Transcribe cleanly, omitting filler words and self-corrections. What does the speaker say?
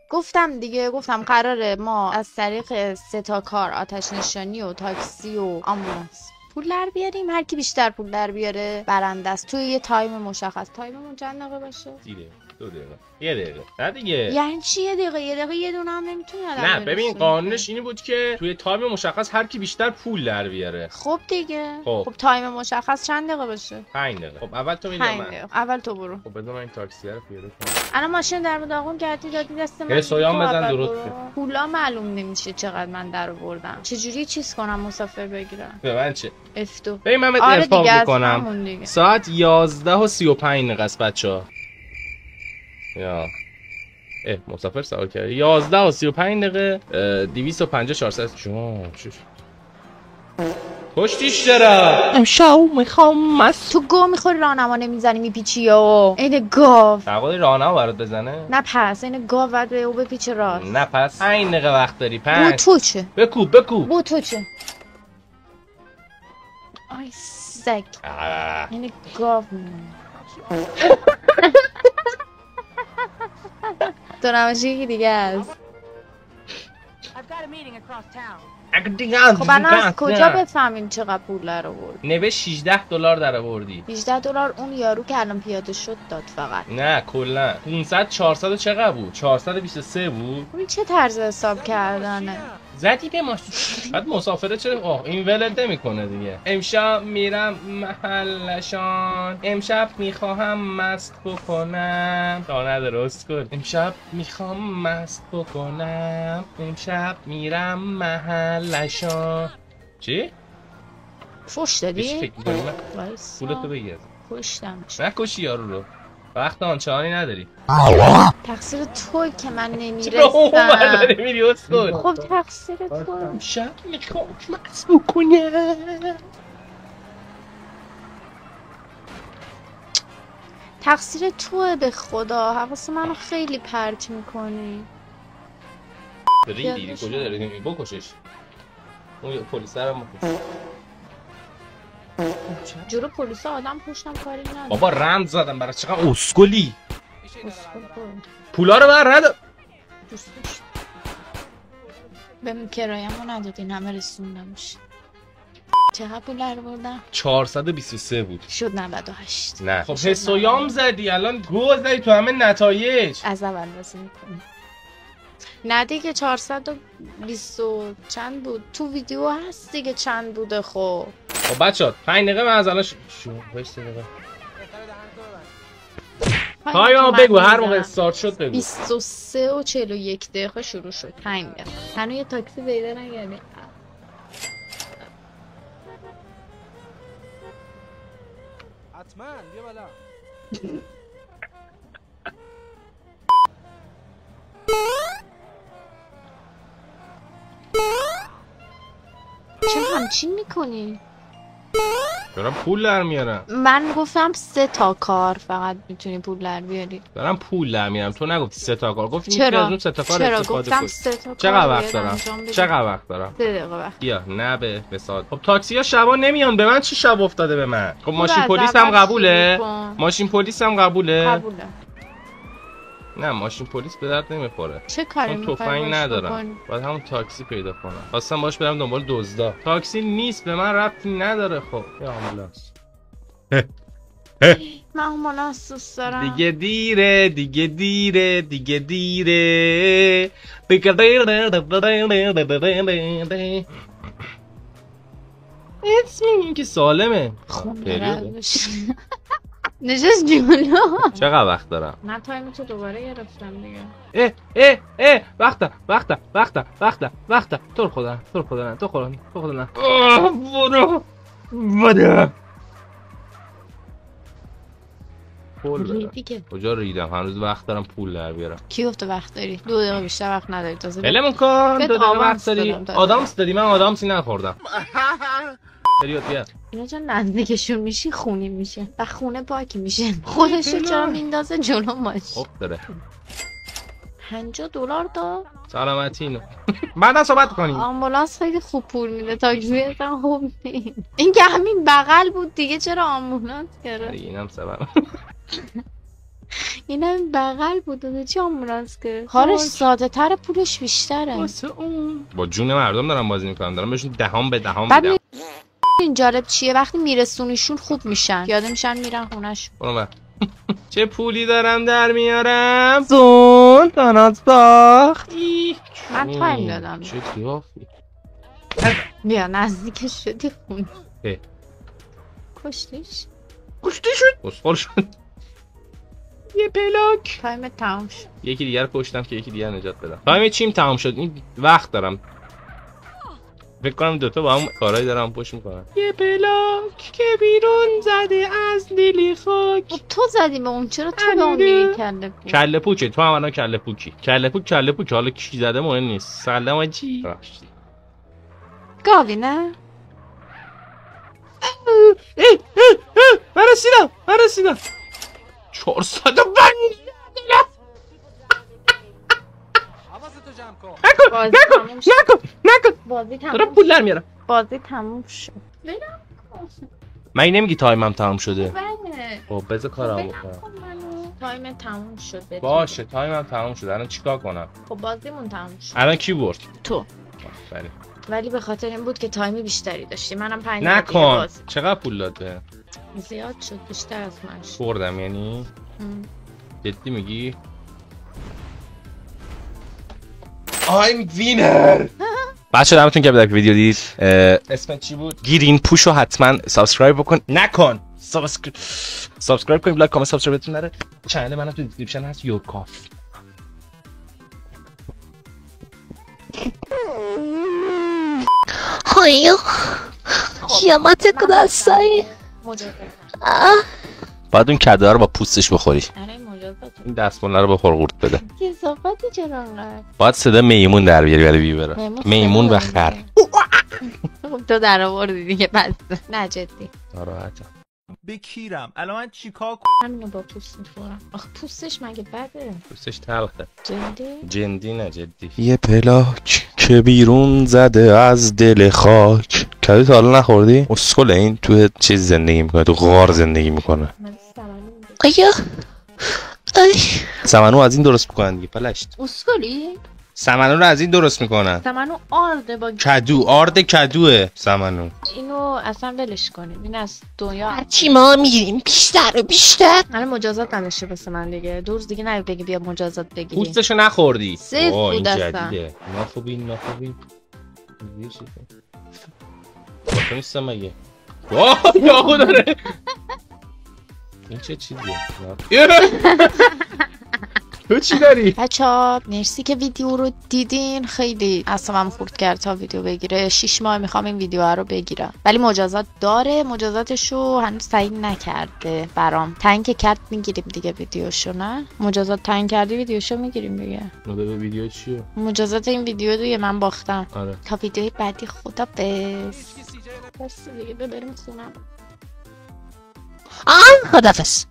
گفتم دیگه، گفتم قراره ما از طریق 3 تا کار، آتش نشانی و تاکسی و آمبولانس پول در بیاریم. هر کی بیشتر پول در بیاره برنده است توی یه تایم مشخص. تایممون چند دقیقه باشه؟ 30 دقیقه 2 دقیقه 1 دقیقه. نه دیگه یعنی چی 1 دقیقه؟ 1 دقیقه یه دونه هم نمیتونه آدم نه برسونه. ببین قانونش اینی بود که توی تایم مشخص هر کی بیشتر پول در بیاره. خب دیگه. خب تایم مشخص چند دقیقه باشه؟ 5 دقیقه. خب اول تو میدم 5 من. دقیقه. اول تو برو. خب بذار من این تاکسی رو پیاده کنم. الان ماشین در داغون کردی دادی دست من. حسایان تو بزن اول درست برو. شد. پولا معلوم نمیشه چقدر من در آوردم. چجوری چیز کنم مسافر بگیرم؟ به من چه؟ افتو. ببین من آره ارفاق دیگه، میکنم. ساعت 11:35 است بچه‌ها. یا مسافر سوار کرد 11:35 دقیقه 250 400 جون پشتیش دارم. امشب میخوام تو گو میخوری راهنما نمیزنی میپیچی یا این گاو تقاضای راهنما برات بزنه؟ نه پس این گاو بعد به او بپیچه راست. نه پس 5 دقیقه وقت داری. 5 بو تو چه؟ بکوب بو تو چه؟ آی سگ این گاو تو نماشه یکی دیگه هست. خب الان از کجا بفهمیم چقدر پول در آورد؟ نوشت $16 در آوردی. $18 اون یارو که الان پیاده شد داد فقط. نه کلا 500 400 چقدر بود؟ 423 بود. این چه طرز حساب کردنه؟ زدی به ماشین. بعد مسافره چرا این ولت نمیکنه دیگه. امشب میرم محلشان، امشب میخواهم مست بکنم. تا ندرست کن. امشب میخوام مست بکنم، امشب میرم محلشان. چی؟ فوش دادی؟ فکر کنم پولتو بگیر. کشتم. نکشی یارو رو. وقت آنچنانی نداری. تقصیر توی که من نمیرسم. خب تقصیر تو. شب میخوام مست بکنم. تقصیر توه به خدا. حواس منو خیلی پرت میکنی. ریدی کجا داری نمی بکشش. اون پلیس رو بکش. جلو پلیس آدم پشتم کاری نداره. بابا رمز زدم برای چقدر اسکلی. پولا رو بر ندار. بهم کرایه‌مو ندادین همه رسوندمش. چقدر پول در بردم؟ 423 بود. شد 98. نه خب حسایام زدی الان گو زدی تو همه نتایج. از اول واسه میکنی. نه دیگه 420 چند بود تو ویدیو هست دیگه چند بوده. خب بچه‌ها 5 دقیقه من از الان وایس دقیقه ها بگو هر موقع استارت شد بگو. 23 و 41 دقیقه شروع شد. 5 دقیقه هنوز یه تاکسی پیدا نکردیم. حتما بیا بالا. چرا همچین میکنی؟ دارم پول در میارم. من گفتم 3 تا کار فقط میتونی پول در بیاری. دارم پول در میارم. تو نگفتی 3 تا کار. گفتی چرا؟ از اون 3 تا کار چرا استفاده گفتم کن. 3 تا کار. چقدر وقت دارم؟ چقدر وقت دارم؟ 3 دقیقه وقت. بیا نه به ساعت. خب تاکسی ها شبا نمیان. به من چی شب افتاده به من؟ خب ماشین پلیس هم قبوله؟ ماشین پلیس هم قبوله؟ نه ماشین پلیس به درد نمیخوره. چه کاری می‌خوای؟ تفنگ ندارم. باید همون تاکسی پیدا کنم. خواستم باش برم دنبال دزدا. تاکسی نیست به من ربطی نداره. خب یا آمبولانس. من آمبولانس دوست دارم. دیگه دیره دیگه دیره دیگه دیره. اسم که سالمه. نشست جلو. چقدر وقت دارم؟ من تایم تو دوباره گرفتم دیگه. وقت تو رو خدا نه برو دیگه. کجا ریدم؟ هنوز وقت دارم پول در بیارم. کی گفته وقت داری؟ 2 دقیقه بیشتر وقت نداری. تازه بلمون کن. 2 دقیقه وقت داری. آدامس دادی؟ من آدامسی نخوردم. بیا اینا چون نزدیکشون میشی خونی میشه و خونه پاکی میشه. خودشو چرا میندازه جلو ماشین؟ خب داره $50 تا سلامتی اینو بعدا صحبت کنیم. آمبولانس خیلی خوب پول میده. تاکسی اصلا خوب نیست. این که همین بغل بود دیگه چرا آمبولانس گرفت؟ اینم سبب اینم بغل بود چی آمبولانس که کارش ساده تر پولش بیشتره. واسه اون با جون مردم دارم بازی میکنم، دارم بهشون دهان به دهان بعد میدم. این جالب چیه وقتی میرسونیشون خوب میشن، پیاده میشن میرن خونش. برو چه پولی دارم در میارم. زون دانات باخت. من تایم دادم. چه قیافی. بیا نزدیکش شدی خون. کشتیش شد اصفال شد. یه پلاک. تایم تمام شد. یکی دیگر رو کشتم که یکی دیگر نجات بدم. تایم چیم تمام شد. این وقت دارم. فکر کنم دوتا با هم کارهایی دارم پشت میکنم. یه پلاک که بیرون زده از دلی خاک. تو زدی به اون، چرا تو به اون میگی کله پوک؟ کله پوکه تو هم الان کله پوکی. کله پوک حالا کی زده مهم نیست. سلام آجی. گاوی نه؟ من رسیدم 400 حواستو جمع کن. نکن بازی تموم دارم پول در میارم. بازی تموم شد. من این نمیگی تایمم تمام شده. بله. خب بذار کارم بکنم. تایم تموم شد. باشه تایمم تمام شده. الان چیکار کنم؟ خب بازیمون تموم شد. الان کی برد؟ تو. بله. ولی به خاطر این بود که تایم بیشتری داشتی. منم 5 نکن. چقدر پول داده؟ زیاد شد، بیشتر از من شد. بردم یعنی؟ جدی میگی؟ I'm winner. بچه دمتون که بدک ویدیو دید. اسم چی بود؟ گیرین پوشو حتما سابسکرایب بکن. نکن سابسکرایب کنید، لایک کامنت سابسکرایب بتون نره. چنل منم تو دیسکریپشن هست. یورکاف. های قیامت کداسایی. باید اون کده رو با پوستش بخوری. آره مجازات. این دستمال رو بخور قورت بده. کثافتی چرا انقدر؟ باید صدا میمون در بیاری ولی بیبره. میمون و خر. خب تو در آوردی دیگه بس. نه جدی. ناراحتم. بکیرم الان من چیکار کنم؟ همینو با پوست میخورم. آخه پوستش مگه بده؟ پوستش تلخه. جدی نه جدی. یه پلاک که بیرون زده از دل خاک. کدی تا حالا نخوردی؟ اسکل این تو چیز زندگی میکنه، تو غار زندگی میکنه. آیا ای سمنو از این درست میکنن دیگه پلشت. اسکلی؟ سمنو رو از این درست میکنن. سمنو آرده با کدو، آرد کدوه سمنو. اینو اصلا ولش کنیم. این از دنیا هرچی ما میگیریم بیشتر و بیشتر. الان مجازات نداشته واسه من دیگه. دو روز دیگه نبی بگی بیا مجازات بگیری. پوستشو نخوردی. سیف بود این اصلا. جدیده. نخوبی. باشه نیستم مگه. واه یاهو داره. این چه چیزیه؟ تو چی داری؟ بچه‌ها مرسی که ویدیو رو دیدین. خیلی اعصابم خورد کرد تا ویدیو بگیره. 6 ماه میخوام این ویدیو رو بگیرم ولی مجازات داره. مجازاتشو هنوز تعیین نکرده برام. تعیین که کرد میگیریم دیگه ویدیوشو. نه مجازات تعیین کردی ویدیوشو میگیریم دیگه. به ویدیو چیه؟ مجازات این ویدیو دیگه من باختم. آره. تا ویدیوی بعدی خدافظ. بس دیگه بریم خونم. خدافظ.